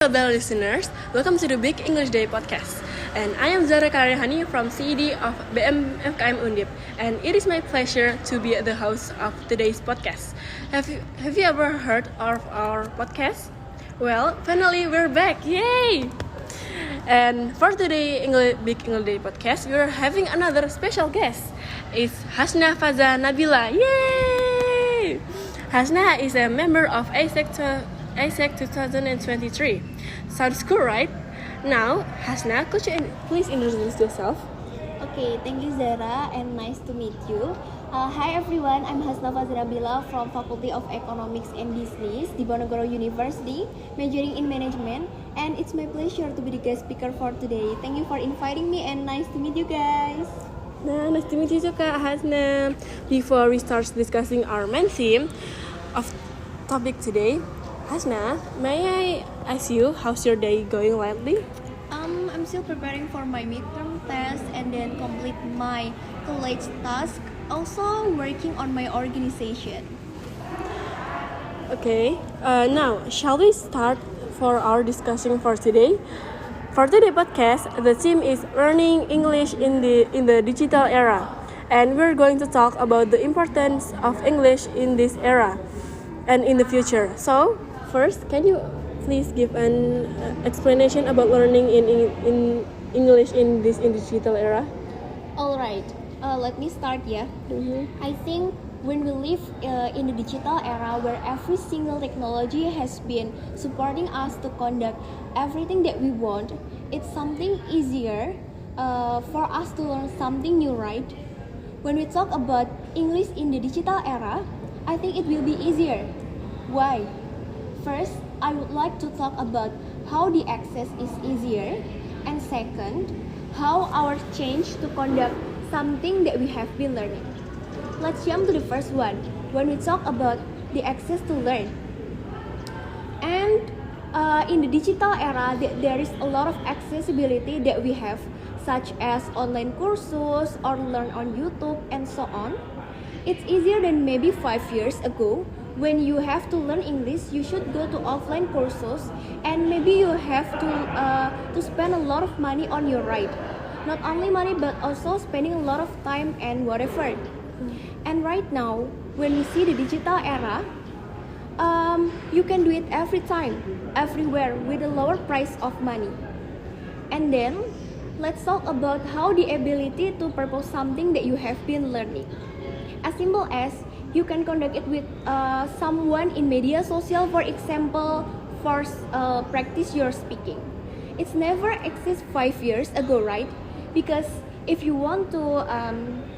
Hello, listeners. Welcome to the Big English Day podcast. And I am Zara Karyahani from CED of BEM FKM Undip. And it is my pleasure to be the host of today's podcast. Have you ever heard of our podcast? Well, finally we're back. Yay! And for today Big English Day podcast, we are having another special guest. It's Hasna Faza Nabila. Yay! Hasna is a member of AIESEC 2023. Sounds cool, right? Now, Hasna, could you please introduce yourself? Okay, thank you Zara and nice to meet you. Hi everyone, I'm Hasna Faza Nabila from Faculty of Economics and Business di Bonogoro University, majoring in management, and it's my pleasure to be the guest speaker for today. Thank you for inviting me and nice to meet you guys. Nice to meet you juga, Hasna. Before we start discussing our main theme of topic today, Hasna, may I ask you how's your day going lately? I'm still preparing for my midterm test and then complete my college task. Also working on my organization. Okay. Now, shall we start for our discussion for today? For today's podcast, the theme is learning English in the digital era, and we're going to talk about the importance of English in this era and in the future. So, first, can you please give an explanation about learning in English in this digital era? Alright, let me start ya. I think when we live in the digital era where every single technology has been supporting us to conduct everything that we want, it's something easier for us to learn something new, right? When we talk about English in the digital era, I think it will be easier. Why? First, I would like to talk about how the access is easier, and second, how our change to conduct something that we have been learning. Let's jump to the first one, when we talk about the access to learn. And in the digital era, there is a lot of accessibility that we have, such as online courses or learn on YouTube and so on. It's easier than maybe 5 years ago. When you have to learn English, you should go to offline courses, and maybe you have to spend a lot of money on your ride. Not only money, but also spending a lot of time and whatever. And right now, when we see the digital era, you can do it every time, everywhere, with a lower price of money. And then, let's talk about how the ability to propose something that you have been learning. As simple as you can conduct it with someone in media social, for example, for practice your speaking. It's never existed 5 years ago, right? Because if you want to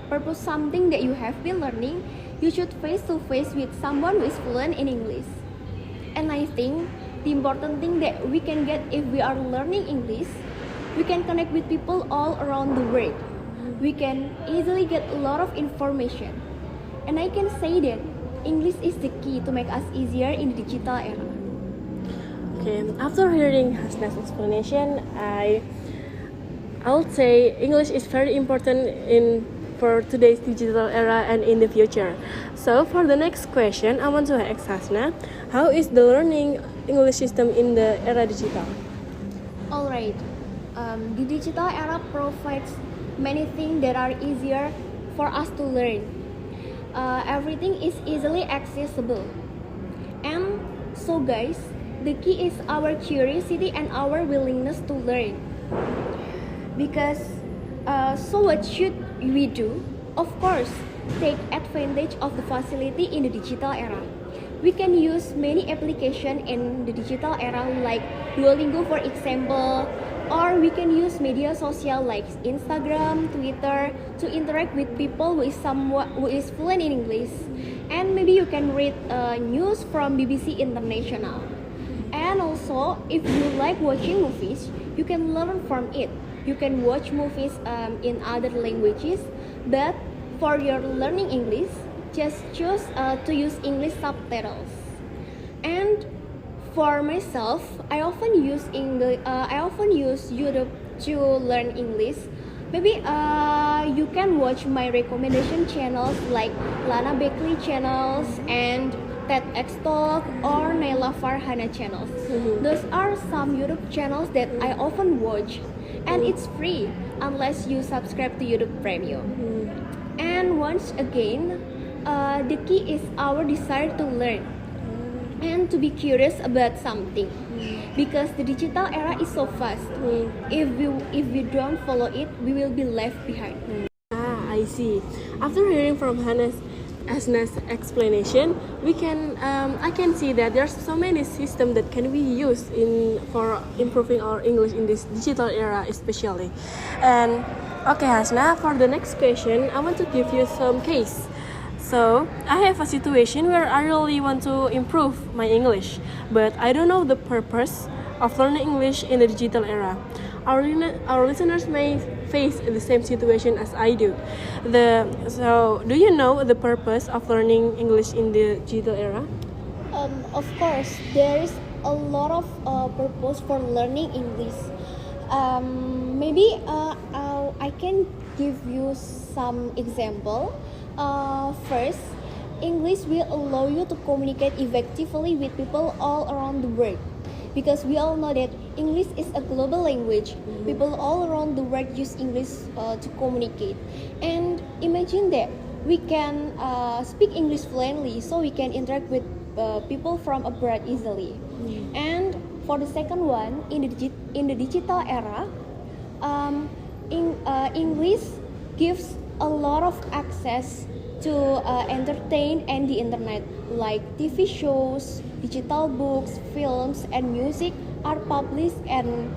propose something that you have been learning, you should face to face with someone who is fluent in English. And I think the important thing that we can get if we are learning English, we can connect with people all around the world. We can easily get a lot of information. And I can say that English is the key to make us easier in the digital era. Okay, after hearing Hasna's explanation, I would say English is very important for today's digital era and in the future. So for the next question, I want to ask Hasna, how is the learning English system in the era digital? Alright, the digital era provides many things that are easier for us to learn. Everything is easily accessible. And so guys, the key is our curiosity and our willingness to learn. Because so what should we do? Of course, take advantage of the facility in the digital era. We can use many applications in the digital era like Duolingo, for example, or we can use media social like Instagram, Twitter to interact with people who is fluent in English. And maybe you can read news from BBC International. And also, if you like watching movies, you can learn from it. You can watch movies in other languages, but for your learning English, just choose to use English subtitles. And for myself, I often use YouTube to learn English. Maybe you can watch my recommendation channels like Lana Bakley channels and TEDx Talk, or Naila Farhana channels. Those are some YouTube channels that I often watch, and it's free unless you subscribe to YouTube Premium. And once again, the key is our desire to learn and to be curious about something, because the digital era is so fast. If we don't follow it, we will be left behind. I see. After hearing from Hasna's explanation, I can see that there's so many systems that can be used for improving our English in this digital era, especially. And okay, Hasna, for the next question, I want to give you some case. So, I have a situation where I really want to improve my English, but I don't know the purpose of learning English in the digital era. Our listeners may face the same situation as I do. So, do you know the purpose of learning English in the digital era? Of course, there is a lot of purpose for learning English. Maybe I can give you some example. First, English will allow you to communicate effectively with people all around the world, because we all know that English is a global language. People all around the world use English to communicate. And imagine that we can speak English fluently, so we can interact with people from abroad easily. And for the second one, in the digital era, English gives a lot of access to entertain and the internet, like TV shows, digital books, films, and music are published and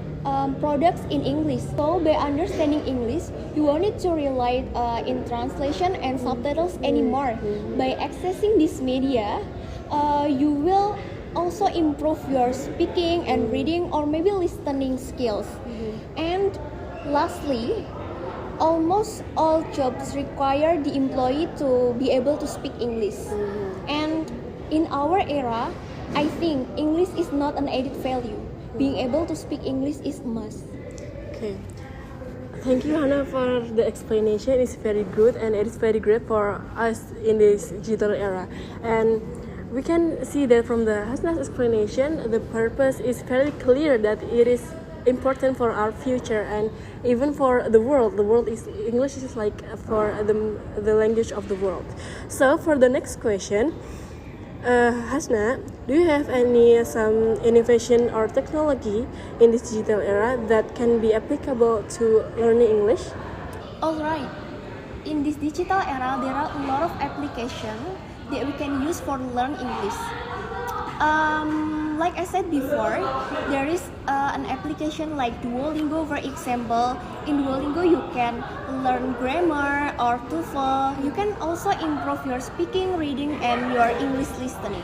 products in English. So by understanding English, you won't need to rely in translation and subtitles anymore. By accessing this media, you will also improve your speaking and reading or maybe listening skills. And lastly, almost all jobs require the employee to be able to speak English. And in our era, I think English is not an added value. Being able to speak English is a must. Okay. Thank you, Hannah, for the explanation. It's very good and it is very great for us in this digital era. And we can see that from the Hasna's explanation, the purpose is very clear that it is important for our future and even for the world. The world is English is like for the language of the world. So for the next question, Hasna, do you have some innovation or technology in this digital era that can be applicable to learning English? Alright, in this digital era, there are a lot of applications that we can use for learn English. Like I said before, there is an application like Duolingo, for example. In Duolingo, you can learn grammar or TOEFL. You can also improve your speaking, reading, and your English listening.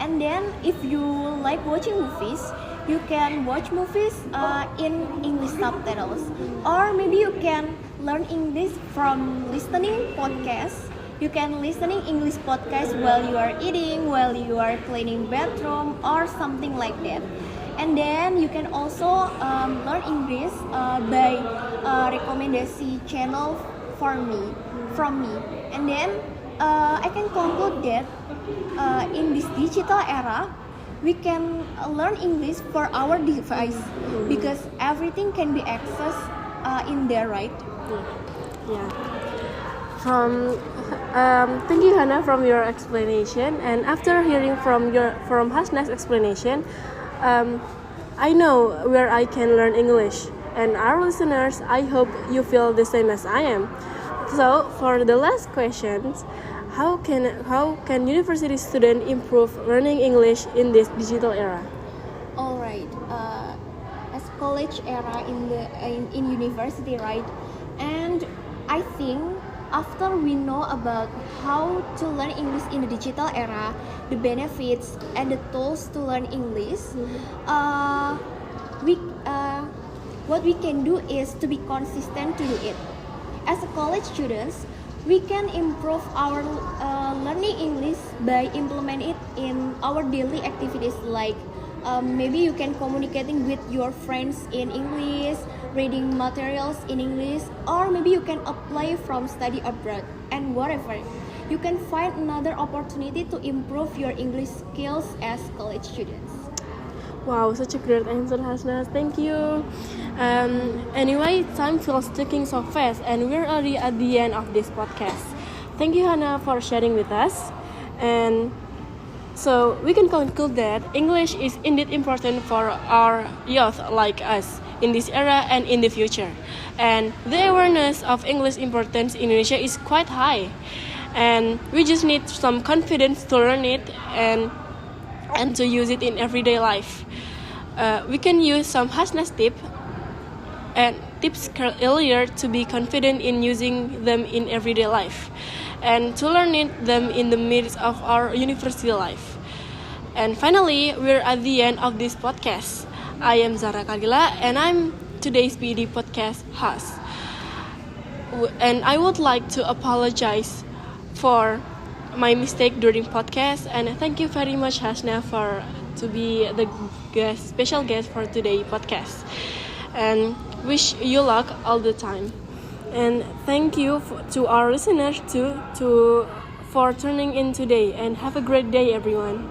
And then, if you like watching movies, you can watch movies in English subtitles. Or maybe you can learn English from listening podcasts. You can listening English podcast while you are eating, while you are cleaning bathroom, or something like that. And then you can also learn English by recommendation channel from me. And then I can conclude that in this digital era, we can learn English for our device, because everything can be accessed in there, right? Yeah. Thank you, Hannah, from your explanation. And after hearing from Hasna's explanation, I know where I can learn English. And our listeners, I hope you feel the same as I am. So, for the last questions, how can university students improve learning English in this digital era? All right. As college era in university, right? And I think after we know about how to learn English in the digital era, the benefits and the tools to learn English, what we can do is to be consistent to do it. As a college students, we can improve our learning English by implementing it in our daily activities, like maybe you can communicating with your friends in English, reading materials in English, or maybe you can apply from study abroad and whatever. you can find another opportunity to improve your English skills as college students. Wow, such a great answer, Hasna. Thank you. Anyway, time feels ticking so fast, and we're already at the end of this podcast. Thank you, Hannah, for sharing with us. And so we can conclude that English is indeed important for our youth like us in this era and in the future. And the awareness of English importance in Indonesia is quite high. And we just need some confidence to learn it and to use it in everyday life. We can use some Hasna's tips earlier to be confident in using them in everyday life and to learn them in the midst of our university life. And finally, we're at the end of this podcast. I am Zara Kalila and I'm today's PD podcast host. And I would like to apologize for my mistake during podcast, and thank you very much, Hasna, to be the special guest for today's podcast. And wish you luck all the time. And thank you to our listeners too for tuning in today. And have a great day, everyone.